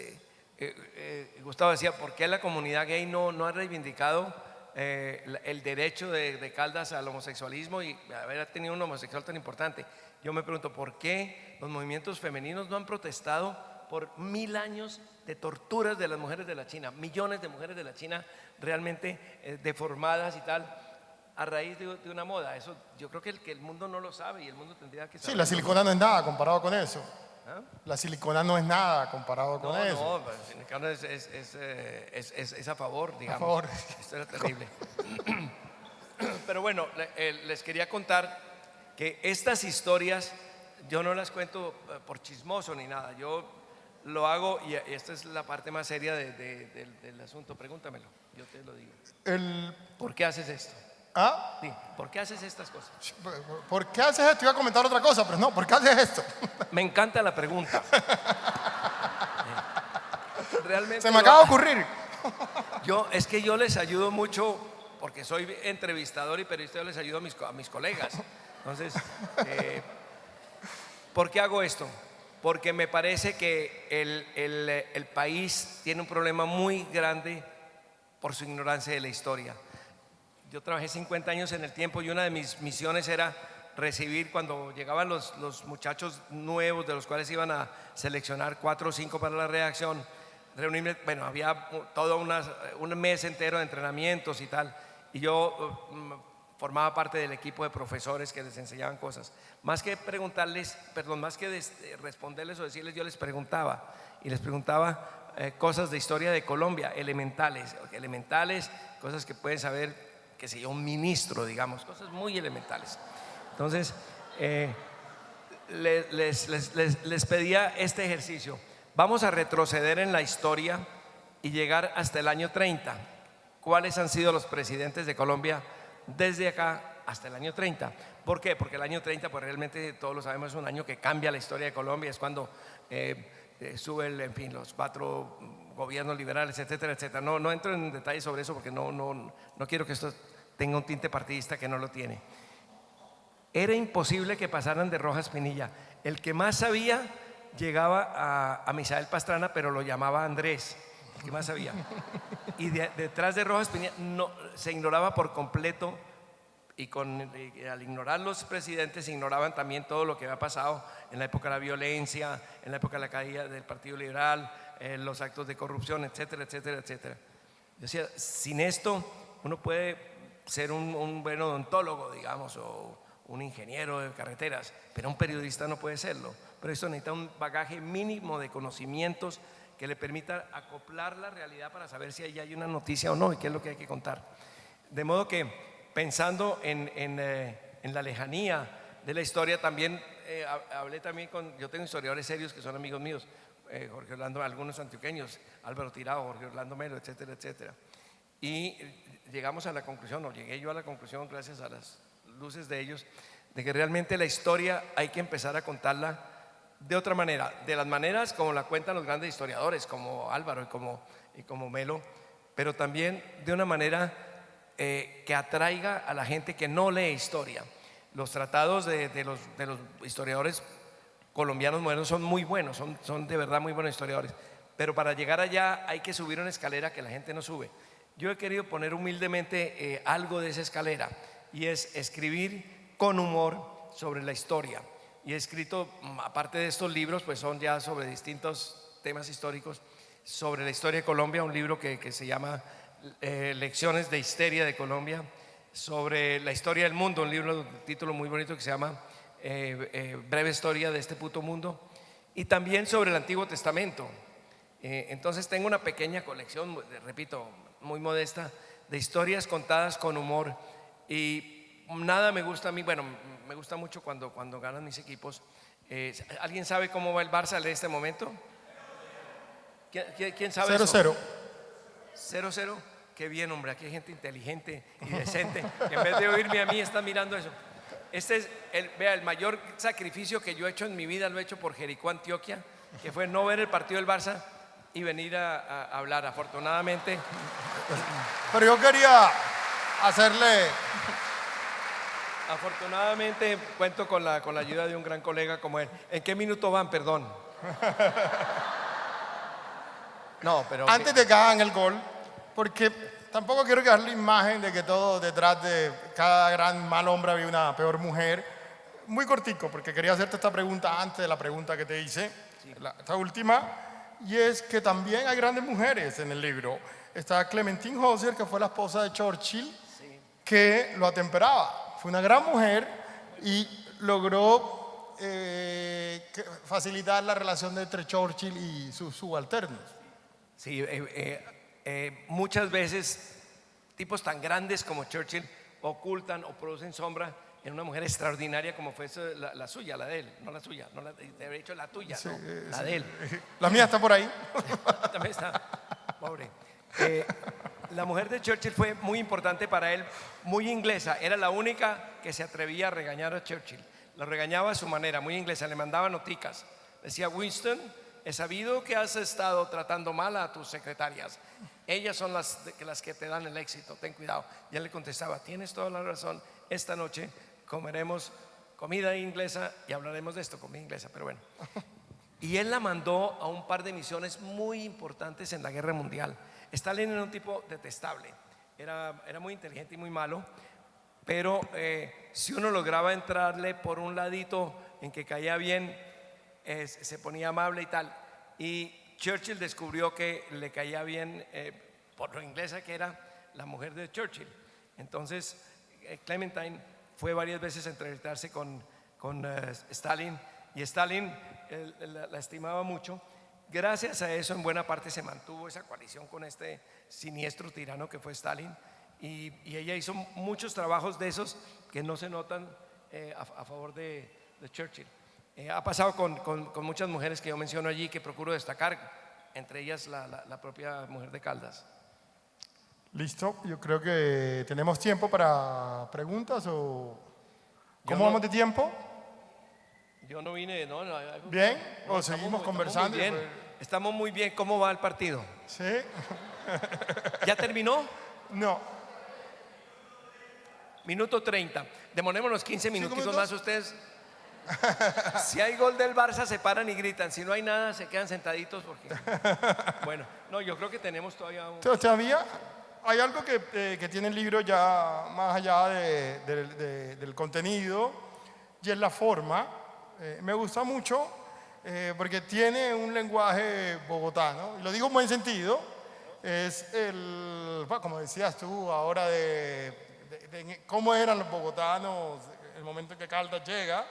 Gustavo decía, ¿por qué la comunidad gay no ha reivindicado el derecho de Caldas al homosexualismo y haber tenido un homosexual tan importante? Yo me pregunto, ¿por qué los movimientos femeninos no han protestado por 1000 años de torturas de las mujeres de la China, millones de mujeres de la China realmente deformadas y tal, a raíz de una moda? Eso yo creo que el mundo no lo sabe y el mundo tendría que saber. Sí, la silicona no es nada comparado con eso. ¿Ah? La silicona no es nada comparado con eso. No, la silicona es a favor, digamos. A favor. Esto era terrible. Pero bueno, les quería contar que estas historias yo no las cuento por chismoso ni nada. Yo lo hago y esta es la parte más seria del asunto. Pregúntamelo, yo te lo digo. ¿Por qué haces esto? ¿Ah? Sí, ¿por qué haces estas cosas? ¿Por qué haces esto? Iba a comentar otra cosa, pero no, ¿por qué haces esto? Me encanta la pregunta. Realmente Se me acaba de ocurrir. es que yo les ayudo mucho porque soy entrevistador y periodista, yo les ayudo a mis colegas. Entonces, ¿por qué hago esto? Porque me parece que el país tiene un problema muy grande por su ignorancia de la historia. Yo trabajé 50 años en el tiempo y una de mis misiones era recibir cuando llegaban los muchachos nuevos de los cuales iban a seleccionar 4 o 5 para la redacción, reunirme, bueno, había todo un mes entero de entrenamientos y tal, y yo formaba parte del equipo de profesores que les enseñaban cosas. Más que preguntarles, perdón, más que responderles o decirles, yo les preguntaba cosas de historia de Colombia, elementales, cosas que pueden saber, qué sé yo, un ministro, digamos, cosas muy elementales. Entonces, les pedía este ejercicio. Vamos a retroceder en la historia y llegar hasta el año 30. ¿Cuáles han sido los presidentes de Colombia desde acá hasta el año 30? ¿Por qué? Porque el año 30, pues realmente todos lo sabemos, es un año que cambia la historia de Colombia, es cuando sube, en fin, los 4 gobiernos liberales, etcétera, etcétera. No entro en detalles sobre eso porque no quiero que esto tenga un tinte partidista que no lo tiene. Era imposible que pasaran de Rojas Pinilla. El que más sabía llegaba a Misael Pastrana, pero lo llamaba Andrés, el que más sabía. Y detrás de Rojas Pinilla se ignoraba por completo, y al ignorar los presidentes se ignoraban también todo lo que había pasado en la época de la violencia, en la época de la caída del Partido Liberal, los actos de corrupción, etcétera, etcétera, etcétera. Yo decía, sin esto uno puede ser un buen odontólogo, digamos, o un ingeniero de carreteras, pero un periodista no puede serlo. Pero esto necesita un bagaje mínimo de conocimientos que le permita acoplar la realidad para saber si ahí hay una noticia o no y qué es lo que hay que contar. De modo que, pensando en la lejanía de la historia, también hablé también yo tengo historiadores serios que son amigos míos, Jorge Orlando, algunos antioqueños, Álvaro Tirado, Jorge Orlando Melo, etcétera, etcétera. Y llegamos a la conclusión, o llegué yo a la conclusión gracias a las luces de ellos, de que realmente la historia hay que empezar a contarla de otra manera, de las maneras como la cuentan los grandes historiadores como Álvaro y como Melo, pero también de una manera que atraiga a la gente que no lee historia. Los tratados de los historiadores colombianos modernos son muy buenos, son de verdad muy buenos historiadores, pero para llegar allá hay que subir una escalera que la gente no sube. Yo he querido poner humildemente algo de esa escalera, y es escribir con humor sobre la historia. Y he escrito, aparte de estos libros, pues son ya sobre distintos temas históricos, sobre la historia de Colombia, un libro que se llama Lecciones de Histeria de Colombia, sobre la historia del mundo, un libro de título muy bonito que se llama Breve Historia de este puto mundo, y también sobre el Antiguo Testamento. Entonces tengo una pequeña colección, repito, muy modesta, de historias contadas con humor. Y nada me gusta a mí, bueno, me gusta mucho cuando ganan mis equipos. ¿Alguien sabe cómo va el Barça en este momento? ¿Quién sabe 0-0. 0-0. Qué bien, hombre, aquí hay gente inteligente y decente que en vez de oírme a mí está mirando eso. Este es el mayor sacrificio que yo he hecho en mi vida, lo he hecho por Jericó, Antioquia, que fue no ver el partido del Barça y venir a hablar. Afortunadamente. Pero yo quería hacerle... Afortunadamente cuento con la ayuda de un gran colega como él. ¿En qué minuto van, perdón? No, pero Antes de que hagan el gol, porque tampoco quiero dar la imagen de que todo detrás de cada gran mal hombre había una peor mujer. Muy cortico, porque quería hacerte esta pregunta antes de la pregunta que te hice, sí, esta última, y es que también hay grandes mujeres en el libro. Está Clementine Hauser, que fue la esposa de Churchill, sí, que lo atemperaba. Fue una gran mujer y logró facilitar la relación entre Churchill y sus subalternos. Sí, muchas veces tipos tan grandes como Churchill ocultan o producen sombra en una mujer extraordinaria como fue la suya, la de él, no la suya, no te habría dicho la tuya, sí, no, la de él. La mía está por ahí. También está, pobre. La mujer de Churchill fue muy importante para él, muy inglesa. Era la única que se atrevía a regañar a Churchill. Lo regañaba a su manera, muy inglesa. Le mandaba noticas. Decía: Winston, he sabido que has estado tratando mal a tus secretarias. Ellas son las que te dan el éxito. Ten cuidado. Y él le contestaba: tienes toda la razón. Esta noche comeremos comida inglesa y hablaremos de esto, comida inglesa. Pero bueno. Y él la mandó a un par de misiones muy importantes en la guerra mundial. Stalin era un tipo detestable, era muy inteligente y muy malo, pero si uno lograba entrarle por un ladito en que caía bien, se ponía amable y tal. Y Churchill descubrió que le caía bien, por lo inglesa que era, la mujer de Churchill. Entonces Clementine fue varias veces a entrevistarse con Stalin, y Stalin la estimaba mucho. Gracias a eso, en buena parte se mantuvo esa coalición con este siniestro tirano que fue Stalin, y ella hizo muchos trabajos de esos que no se notan a favor de Churchill. Ha pasado con muchas mujeres que yo menciono allí, que procuro destacar, entre ellas la propia mujer de Caldas. Listo, yo creo que tenemos tiempo para preguntas o... ¿Cómo vamos de tiempo? Yo no vine, no. ¿Bien? ¿O seguimos conversando? Estamos muy bien. ¿Cómo va el partido? Sí. ¿Ya terminó? No. Minuto 30. Demorémonos 15 minutitos más ustedes. Si hay gol del Barça, se paran y gritan. Si no hay nada, se quedan sentaditos porque... Bueno, no, yo creo que tenemos todavía Todavía hay algo que tiene el libro ya más allá del contenido, y es la forma. Me gusta mucho porque tiene un lenguaje bogotano, y lo digo en buen sentido. Es como decías tú ahora, de cómo eran los bogotanos el momento en que Caldas llega,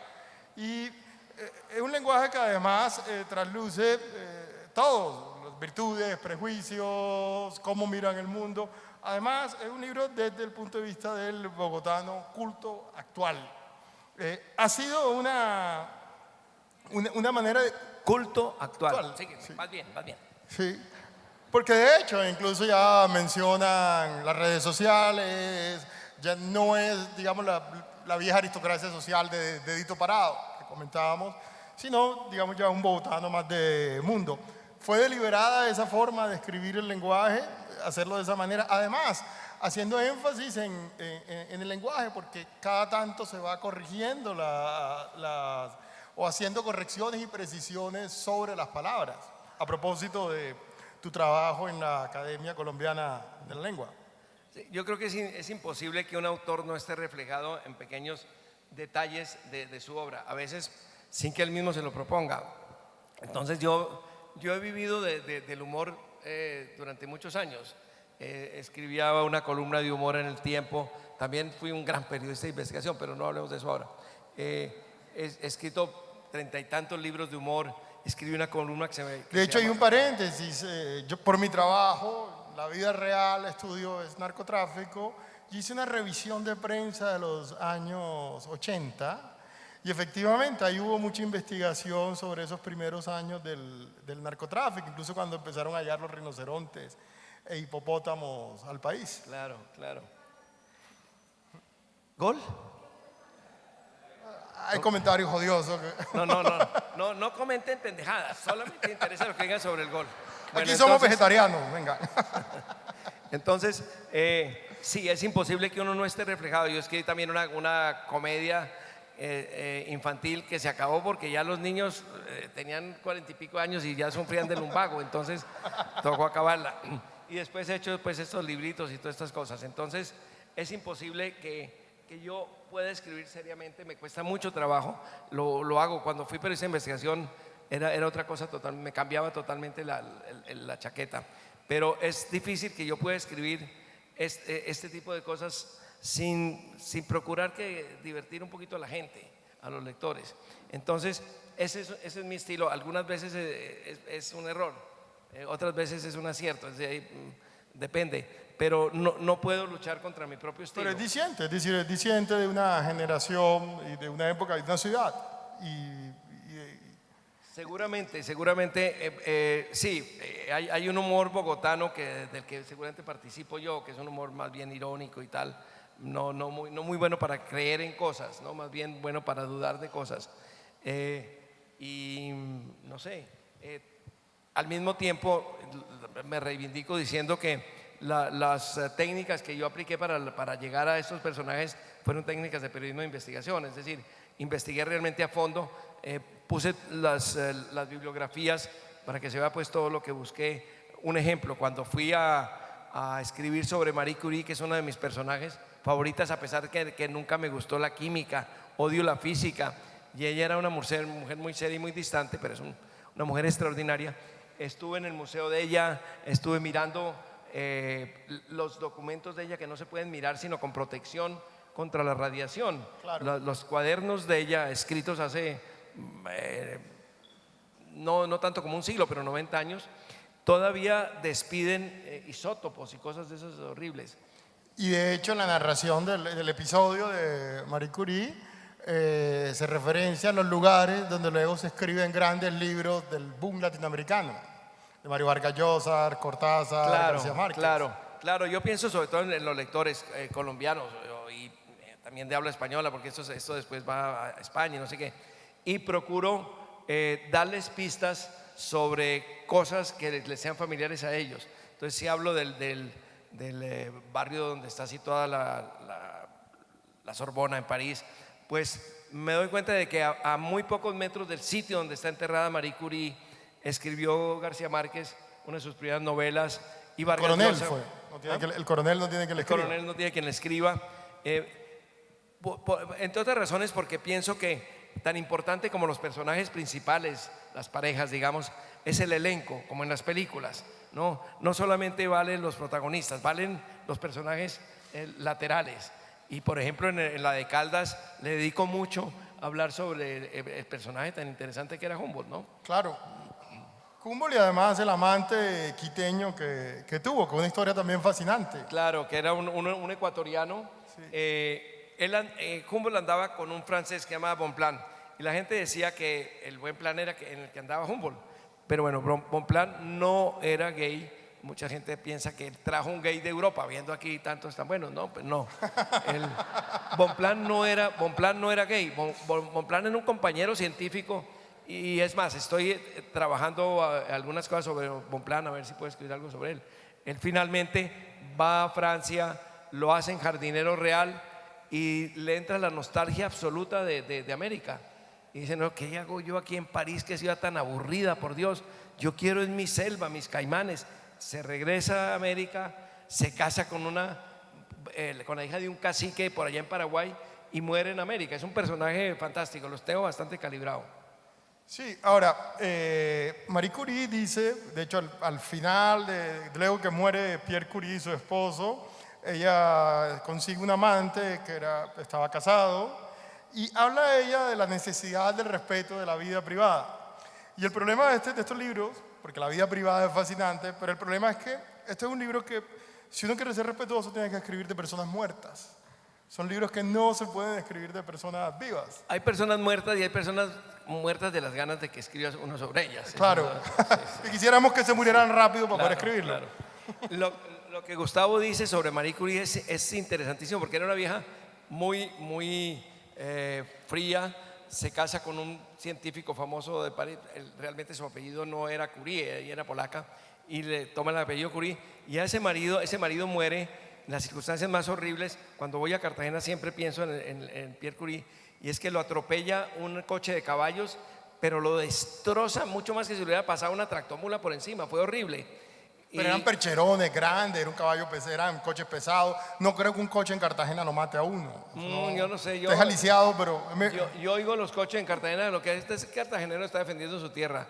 y es un lenguaje que además trasluce todos, las virtudes, prejuicios, cómo miran el mundo. Además es un libro desde el punto de vista del bogotano culto actual. Ha sido una manera de... culto actual. Sí. Vas bien. Sí, porque de hecho incluso ya mencionan las redes sociales, ya no es, digamos, la vieja aristocracia social de Dedito Parado que comentábamos, sino, digamos, ya un bogotano más de mundo. Fue deliberada esa forma de escribir el lenguaje, hacerlo de esa manera, además haciendo énfasis en el lenguaje, porque cada tanto se va corrigiendo o haciendo correcciones y precisiones sobre las palabras, a propósito de tu trabajo en la Academia Colombiana de la Lengua. Sí, yo creo que es imposible que un autor no esté reflejado en pequeños detalles de su obra, a veces sin que él mismo se lo proponga. Entonces yo he vivido del humor durante muchos años. Escribía una columna de humor en El Tiempo. También fui un gran periodista de investigación, pero no hablemos de eso ahora. He escrito 30 y tantos libros de humor. Escribí una columna que de hecho, hay un paréntesis. Yo, por mi trabajo, la vida real, estudio es narcotráfico. Yo hice una revisión de prensa de los años 80, y efectivamente ahí hubo mucha investigación sobre esos primeros años del narcotráfico, incluso cuando empezaron a hallar los rinocerontes e hipopótamos al país. Claro. ¿Gol? Hay comentarios odiosos. No comenten pendejadas, solamente interesa lo que digan sobre el gol. Bueno, aquí somos vegetarianos, venga. Entonces, sí, es imposible que uno no esté reflejado. Yo escribí también una comedia infantil que se acabó porque ya los niños tenían 40 y pico años y ya sufrían de lumbago, entonces tocó acabarla. Y después he hecho estos libritos y todas estas cosas. Entonces es imposible que yo pueda escribir seriamente, me cuesta mucho trabajo, lo hago. Cuando fui periodista de investigación era otra cosa total, me cambiaba totalmente la chaqueta, pero es difícil que yo pueda escribir este tipo de cosas sin procurar divertir un poquito a la gente, a los lectores. Entonces ese es mi estilo. Algunas veces es un error, otras veces es un acierto, depende, pero no puedo luchar contra mi propio estilo. Pero es diciente, es decir, es diciente de una generación y de una época y de una ciudad. Seguramente, sí, hay un humor bogotano del que seguramente participo yo, que es un humor más bien irónico y tal, no muy bueno para creer en cosas, ¿no? Más bien bueno para dudar de cosas. Y no sé, al mismo tiempo me reivindico diciendo que las técnicas que yo apliqué para llegar a estos personajes fueron técnicas de periodismo de investigación, es decir, investigué realmente a fondo, puse las bibliografías para que se vea pues todo lo que busqué. Un ejemplo, cuando fui a escribir sobre Marie Curie, que es una de mis personajes favoritas, a pesar que nunca me gustó la química, odio la física, y ella era una mujer muy seria y muy distante, pero es una mujer extraordinaria. Estuve en el museo de ella, estuve mirando los documentos de ella que no se pueden mirar sino con protección contra la radiación. Claro. Los cuadernos de ella escritos hace no tanto como un siglo, pero 90 años, todavía despiden isótopos y cosas de esas horribles. Y de hecho en la narración del episodio de Marie Curie se referencia a los lugares donde luego se escriben grandes libros del boom latinoamericano, de Mario Vargas Llosa, Cortázar, García Márquez. Claro, yo pienso sobre todo en los lectores colombianos y también de habla española, porque esto después va a España y no sé qué, y procuro darles pistas sobre cosas que les sean familiares a ellos. Entonces si hablo del barrio donde está situada la Sorbona en París, pues me doy cuenta de que a muy pocos metros del sitio donde está enterrada Marie Curie escribió García Márquez una de sus primeras novelas, y Vargas Coronel Llosa. fue. El coronel no tiene que le El escriba. coronel no tiene quien le escriba. Entre otras razones porque pienso que tan importante como los personajes principales, las parejas, digamos, es el elenco, como en las películas. No solamente valen los protagonistas, valen los personajes laterales. Y por ejemplo en la de Caldas le dedico mucho a hablar sobre el personaje tan interesante que era Humboldt, ¿no? Claro. Humboldt y además el amante quiteño que tuvo, con una historia también fascinante. Claro, que era un ecuatoriano. Sí. Humboldt andaba con un francés que se llamaba Bonpland, y la gente decía que el buen plan era en el que andaba Humboldt, pero bueno, Bonpland no era gay. Mucha gente piensa que trajo un gay de Europa, viendo aquí tantos tan buenos. No, pues no. Bonpland no era gay. Bonpland era un compañero científico, y es más, estoy trabajando algunas cosas sobre Bonpland, a ver si puedo escribir algo sobre él. Él finalmente va a Francia, lo hacen jardinero real y le entra la nostalgia absoluta de América. Y dice, no, ¿qué hago yo aquí en París? Qué ciudad tan aburrida, por Dios. Yo quiero en mi selva, mis caimanes. Se regresa a América, se casa con la hija de un cacique por allá en Paraguay y muere en América. Es un personaje fantástico, los tengo bastante calibrado. Sí, ahora, Marie Curie dice, de hecho al final, luego que muere Pierre Curie, su esposo, ella consigue un amante que estaba casado, y habla ella de la necesidad del respeto de la vida privada. Y el problema de estos libros, porque la vida privada es fascinante, pero el problema es que este es un libro que, si uno quiere ser respetuoso, tiene que escribir de personas muertas. Son libros que no se pueden escribir de personas vivas. Hay personas muertas y hay personas muertas de las ganas de que escribas uno sobre ellas. Claro, y quisiéramos que se murieran rápido para poder escribirlo. Claro. Lo que Gustavo dice sobre Marie Curie es interesantísimo, porque era una vieja muy fría. Se casa con un científico famoso de París. Realmente su apellido no era Curie, ella era polaca, y le toma el apellido Curie. Y a ese marido muere en las circunstancias más horribles. Cuando voy a Cartagena siempre pienso en Pierre Curie, y es que lo atropella un coche de caballos, pero lo destroza mucho más que si le hubiera pasado una tractomula por encima. Fue horrible. Pero eran percherones grandes, era un caballo pesado, eran coches pesados. No creo que un coche en Cartagena lo mate a uno. Yo no sé. Es aliciado, pero... Yo oigo los coches en Cartagena, lo que este cartagenero está defendiendo su tierra.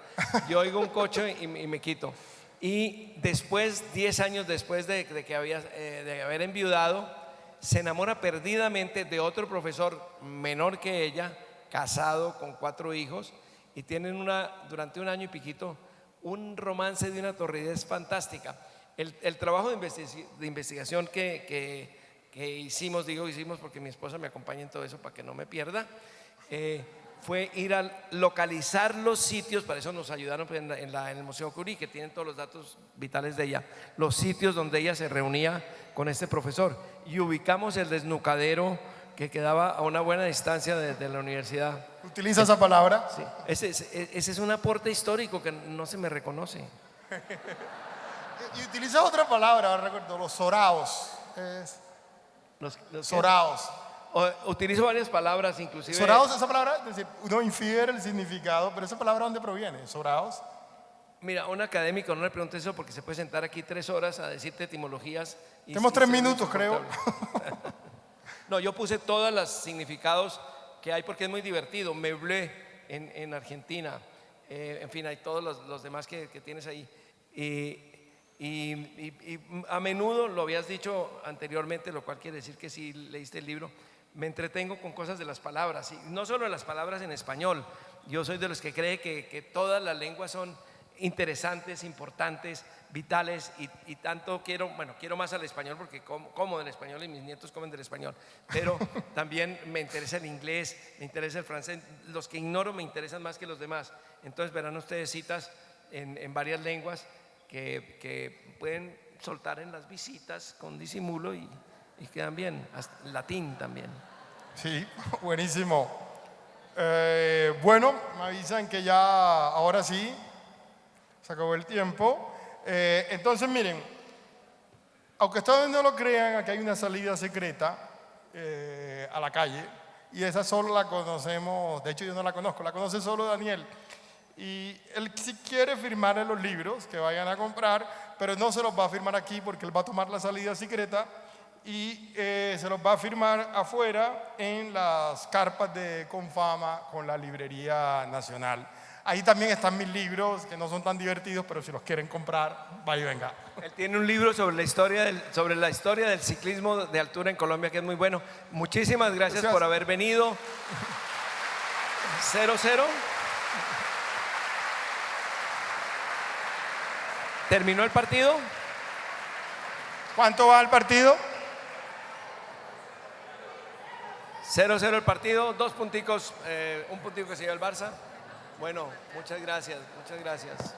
Yo oigo un coche y me quito. Y después, 10 años después de haber enviudado, se enamora perdidamente de otro profesor menor que ella, casado con 4 hijos, y tienen durante un año y piquito un romance de una torridez fantástica. El trabajo de investigación que hicimos porque mi esposa me acompaña en todo eso para que no me pierda, fue ir a localizar los sitios, para eso nos ayudaron pues, en el Museo Curie, que tienen todos los datos vitales de ella, los sitios donde ella se reunía con este profesor, y ubicamos el desnucadero que quedaba a una buena distancia de la universidad. ¿Utiliza esa palabra? Sí, ese es un aporte histórico que no se me reconoce. Y utiliza otra palabra, ahora recuerdo, los soraos. Soraos. Utilizo varias palabras, inclusive. Soraos, esa palabra, es decir, uno infiere el significado, pero esa palabra ¿dónde proviene? Soraos. Mira, un académico no le pregunte eso porque se puede sentar aquí 3 horas a decirte etimologías. Tenemos 3 minutos, creo. No, yo puse todos los significados que hay porque es muy divertido. Meublé en Argentina. En fin, hay todos los demás que tienes ahí. Y a menudo, lo habías dicho anteriormente, lo cual quiere decir que si leíste el libro, me entretengo con cosas de las palabras. Y no solo las palabras en español. Yo soy de los que cree que todas las lenguas son interesantes, importantes, vitales, y tanto quiero más al español porque como del español y mis nietos comen del español, pero también me interesa el inglés, me interesa el francés, los que ignoro me interesan más que los demás. Entonces verán ustedes citas en varias lenguas que pueden soltar en las visitas con disimulo y quedan bien, hasta latín también. Sí, buenísimo. Bueno, me avisan que ya, ahora sí, se acabó el tiempo. Entonces, miren, aunque ustedes no lo crean, aquí hay una salida secreta a la calle, y esa solo la conocemos, de hecho yo no la conozco, la conoce solo Daniel. Y él si quiere firmarle los libros que vayan a comprar, pero no se los va a firmar aquí porque él va a tomar la salida secreta y se los va a firmar afuera en las carpas de Confama con la Librería Nacional. Ahí también están mis libros, que no son tan divertidos, pero si los quieren comprar, vaya y venga. Él tiene un libro sobre la historia del ciclismo de altura en Colombia, que es muy bueno. Muchísimas gracias por haber venido. 0-0. ¿Terminó el partido? ¿Cuánto va el partido? 0-0 el partido, 2 punticos, un puntico que se lleva el Barça. Bueno, muchas gracias, muchas gracias.